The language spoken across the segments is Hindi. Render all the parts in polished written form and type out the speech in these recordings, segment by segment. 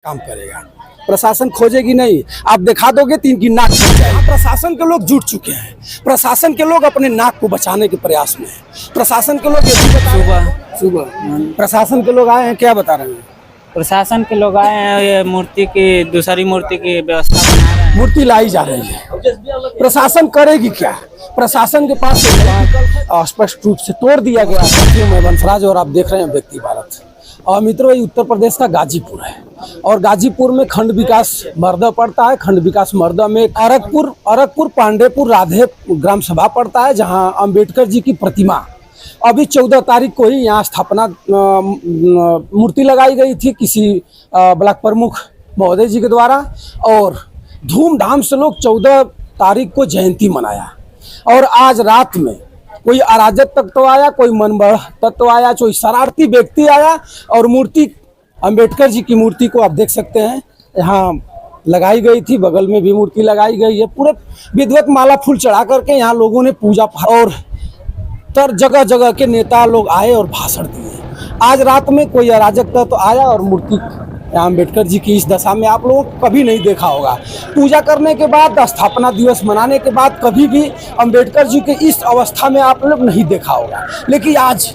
काम करेगा। प्रशासन खोजेगी नहीं, आप दिखा दोगे तो इनकी नाक कट जाएगी। प्रशासन के लोग जुट चुके हैं, प्रशासन के लोग अपने नाक को बचाने के प्रयास में हैं। प्रशासन के लोग सुबह प्रशासन के लोग आए हैं, क्या बता रहे हैं? प्रशासन के लोग आए हैं, ये मूर्ति की दूसरी मूर्ति की व्यवस्था बना रहे हैं। मूर्ति लाई जा रही है, प्रशासन करेगी क्या? प्रशासन के पास स्पष्ट रूप से तोड़ दिया गया है। मैं वंशराज और आप देख रहे हैं व्यक्ति भारत। और मित्रों, ये उत्तर प्रदेश का गाजीपुर है और गाजीपुर में खंड विकास मर्दा पड़ता है। खंड विकास मर्दा में अरगपुर पांडेपुर राधे ग्राम सभा पड़ता है, जहां अंबेडकर जी की प्रतिमा अभी 14 तारीख को ही यहाँ स्थापना मूर्ति लगाई गई थी किसी ब्लॉक प्रमुख महोदय जी के द्वारा। और धूमधाम से लोग 14 तारीख को जयंती मनाया। और आज रात में कोई अराजक तत्व आया, कोई मनबढ़ तत्व आया, कोई शरारती व्यक्ति आया और मूर्ति अंबेडकर जी की मूर्ति को आप देख सकते हैं यहाँ लगाई गई थी। बगल में भी मूर्ति लगाई गई है। पूरे विधिवत माला फूल चढ़ा करके यहाँ लोगों ने पूजा और तर जगह जगह के नेता लोग आए और भाषण दिए। आज रात में कोई अराजक तत्व आया और मूर्ति अंबेडकर जी की इस दशा में आप लोगों को कभी नहीं देखा होगा। पूजा करने के बाद, स्थापना दिवस मनाने के बाद कभी भी अंबेडकर जी के इस अवस्था में आप लोग नहीं देखा होगा। लेकिन आज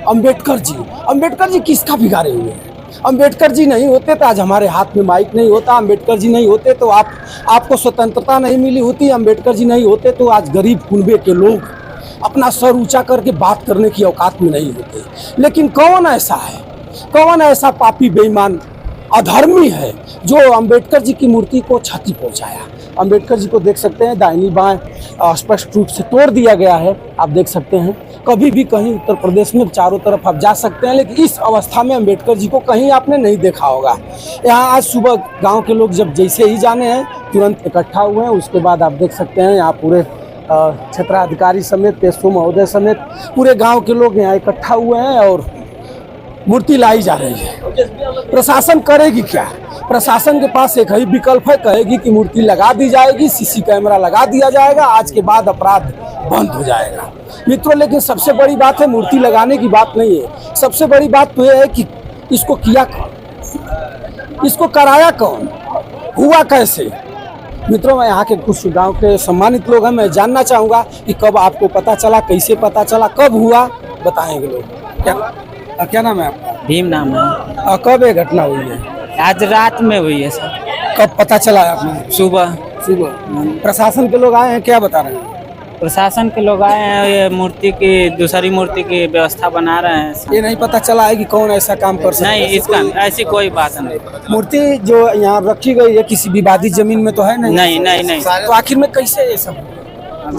अंबेडकर जी किसका बिगाड़े हुए हैं? अंबेडकर जी नहीं होते तो आज हमारे हाथ में माइक नहीं होता। अंबेडकर जी नहीं होते तो आपको स्वतंत्रता नहीं मिली होती। अंबेडकर जी नहीं होते तो आज गरीब कुनबे के लोग अपना सर ऊंचा करके बात करने की औकात में नहीं होते। लेकिन कौन ऐसा पापी बेईमान अधर्मी है जो अंबेडकर जी की मूर्ति को क्षति पहुंचाया? अंबेडकर जी को देख सकते हैं, दाहिनी बाएं स्पष्ट रूप से तोड़ दिया गया है। आप देख सकते हैं, कभी भी कहीं उत्तर प्रदेश में चारों तरफ आप जा सकते हैं, लेकिन इस अवस्था में अंबेडकर जी को कहीं आपने नहीं देखा होगा। यहाँ आज सुबह गांव के लोग जब जैसे ही जाने हैं तुरंत इकट्ठा हुए हैं। उसके बाद आप देख सकते हैं यहाँ पूरे क्षेत्राधिकारी समेत, एसओ महोदय समेत पूरे गांव के लोग यहाँ इकट्ठा हुए हैं और मूर्ति लाई जा रही है। प्रशासन करेगी क्या? प्रशासन के पास एक ही विकल्प है, कहेगी कि मूर्ति लगा दी जाएगी, सीसी कैमरा लगा दिया जाएगा, आज के बाद अपराध बंद हो जाएगा। मित्रों, लेकिन सबसे बड़ी बात है मूर्ति लगाने की बात नहीं है। सबसे बड़ी बात तो यह है कि इसको किया कौन, इसको कराया कौन, हुआ कैसे? मित्रों, मैं यहाँ के कुछ गांव के सम्मानित लोग हैं, मैं जानना चाहूँगा कि कब आपको पता चला, कैसे पता चला, कब हुआ, बताएंगे लोग। क्या नाम है आपका? भीम नाम है। कब ये घटना हुई है? आज रात में हुई है सर। कब पता चला आपने? सुबह। प्रशासन के लोग आए हैं, क्या बता रहे हैं? प्रशासन के लोग आए हैं, ये मूर्ति की दूसरी मूर्ति की व्यवस्था बना रहे हैं। ये नहीं पता चला है कि कौन ऐसा काम कर सकता है? नहीं, इसका ऐसी कोई बात नहीं। मूर्ति जो यहाँ रखी गई है किसी विवादित जमीन में तो है नहीं? नहीं। तो आखिर में कैसे ये सब?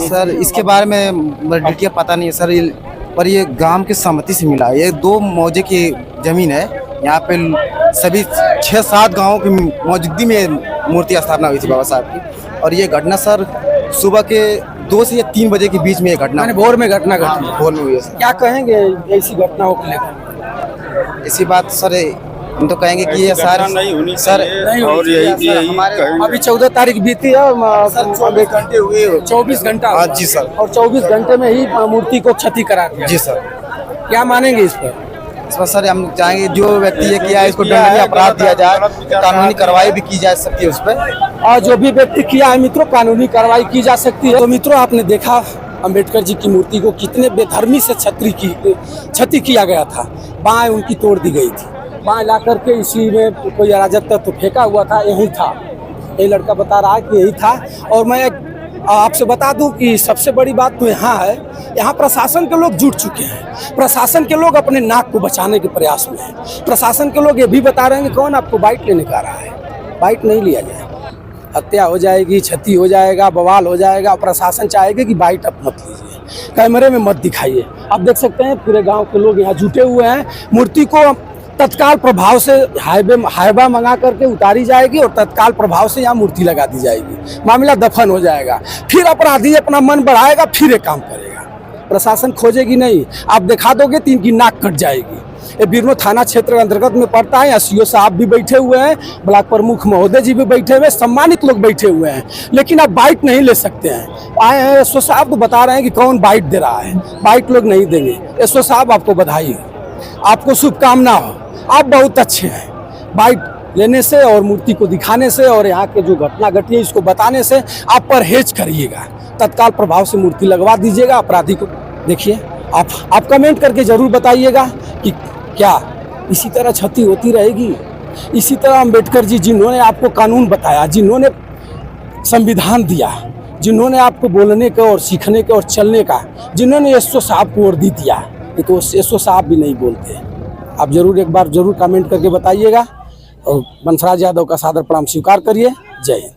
सर, इसके बारे में डिटेल पता नहीं है सर, पर ये गांव की सहमति से मिला। ये 2 मौजे की जमीन है। यहाँ पे सभी 6-7 गाँवों की मौजूदगी में मूर्ति स्थापना हुई थी बाबा साहब की। और ये घटना सर सुबह के 2 से या 3 बजे के बीच में ये घटना, भोर में घटना घटी? भोर में हुई है सर। क्या कहेंगे ऐसी घटनाओं को लेकर? इसी बात सर, हम तो कहेंगे कि ये सर नहीं और यही हमारे अभी 14 तारीख बीती है, 24 घंटे हुए। 24 घंटा? हाँ जी सर। और 24 घंटे में ही मूर्ति को क्षति करा दिया? जी सर। क्या मानेंगे इस पर? इस पर सर हम चाहेंगे जो व्यक्ति ये किया है इसको दंडनीय अपराध दिया जाए, कानूनी कार्रवाई भी की जा सकती है उस पर। और जो भी व्यक्ति किया है मित्रों, कानूनी कार्रवाई की जा सकती है। तो मित्रों, आपने देखा अंबेडकर जी की मूर्ति को कितने बेधर्मी से क्षति किया गया था। बाएं उनकी तोड़ दी गई थी, बाएं ला करके इसी में कोई अराजक तत्व फेंका हुआ था, यही था। ये लड़का बता रहा है कि यही था। और मैं आपसे बता दूं कि सबसे बड़ी बात तो यहाँ है, यहाँ प्रशासन के लोग जुट चुके हैं। प्रशासन के लोग अपने नाक को बचाने के प्रयास में हैं। प्रशासन के लोग ये भी बता रहे हैं कि कौन आपको बाइट लेने का रहा है, बाइट नहीं लिया जाए, हत्या हो जाएगी, क्षति हो जाएगा, बवाल हो जाएगा। प्रशासन चाहेगा कि बाइट आप मत लीजिए, कैमरे में मत दिखाइए। आप देख सकते हैं पूरे गाँव के लोग यहाँ जुटे हुए हैं। मूर्ति को तत्काल प्रभाव से हाईवा मंगा करके उतारी जाएगी और तत्काल प्रभाव से यहाँ मूर्ति लगा दी जाएगी। मामला दफन हो जाएगा। फिर अपराधी अपना मन बढ़ाएगा, फिर एक काम करेगा। प्रशासन खोजेगी नहीं, आप दिखा दोगे तो इनकी नाक कट जाएगी। ये बिरनो थाना क्षेत्र अंतर्गत में पड़ता है। एसओ साहब भी बैठे हुए हैं, ब्लॉक प्रमुख महोदय जी भी बैठे हुए हैं, सम्मानित लोग बैठे हुए हैं, लेकिन आप बाइट नहीं ले सकते हैं। आए हैं एसओ साहब तो बता रहे हैं कि कौन बाइट दे रहा है, बाइट लोग नहीं देंगे। एसओ साहब आपको बधाई हो, आपको शुभकामना हो, आप बहुत अच्छे हैं। बाइट लेने से और मूर्ति को दिखाने से और यहाँ के जो घटना घटी है इसको बताने से आप परहेज करिएगा। तत्काल प्रभाव से मूर्ति लगवा दीजिएगा। अपराधी को देखिए, आप कमेंट करके ज़रूर बताइएगा कि क्या इसी तरह क्षति होती रहेगी। इसी तरह अम्बेडकर जी, जिन्होंने आपको कानून बताया, जिन्होंने संविधान दिया, जिन्होंने आपको बोलने का और सीखने का और चलने का, जिन्होंने एसओ साहब को वर्दी दिया, ये तो एसओ साहब भी नहीं बोलते। आप जरूर एक बार जरूर कमेंट करके बताइएगा और वंशराज यादव का सादर प्रणाम स्वीकार करिए। जय हिंद।